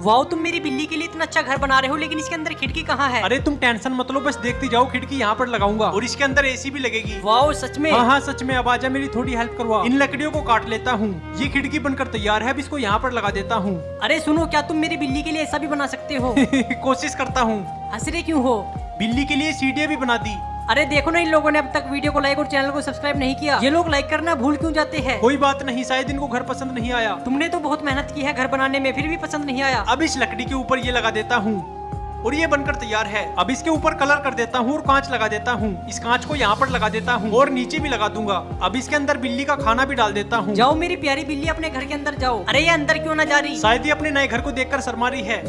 Wow, तुम मेरी बिल्ली के लिए इतना अच्छा घर बना रहे हो, लेकिन इसके अंदर खिड़की कहाँ है? अरे तुम टेंशन मत लो, बस देखती जाओ, खिड़की यहाँ पर लगाऊंगा और इसके अंदर एसी भी लगेगी। वाओ, सच में? हाँ हाँ सच में। अब आजा, मेरी थोड़ी हेल्प करवा। इन लकड़ियों को काट लेता हूँ, ये खिड़की बनकर तैयार है। अब इसको यहाँ पर लगा देता हूँ। अरे सुनो, क्या तुम मेरी बिल्ली के लिए ऐसा भी बना सकते हो? कोशिश करता हूँ। हंस रहे क्यों हो? बिल्ली के लिए सीढ़ियाँ भी बना दी। अरे देखो ना, इन लोगों ने अब तक वीडियो को लाइक और चैनल को सब्सक्राइब नहीं किया। ये लोग लाइक करना भूल क्यों जाते हैं? कोई बात नहीं, शायद इनको घर पसंद नहीं आया। तुमने तो बहुत मेहनत की है घर बनाने में, फिर भी पसंद नहीं आया। अब इस लकड़ी के ऊपर ये लगा देता हूँ और ये बनकर तैयार है। अब इसके ऊपर कलर कर देता हूँ और कांच लगा देता हूँ। इस कांच को यहाँ पर लगा देता हूँ और नीचे भी लगा दूंगा। अब इसके अंदर बिल्ली का खाना भी डाल देता हूँ। जाओ मेरी प्यारी बिल्ली, अपने घर के अंदर जाओ। अरे ये अंदर क्यों ना जा रही? शायद ये अपने नए घर को देखकर शर्मा रही है।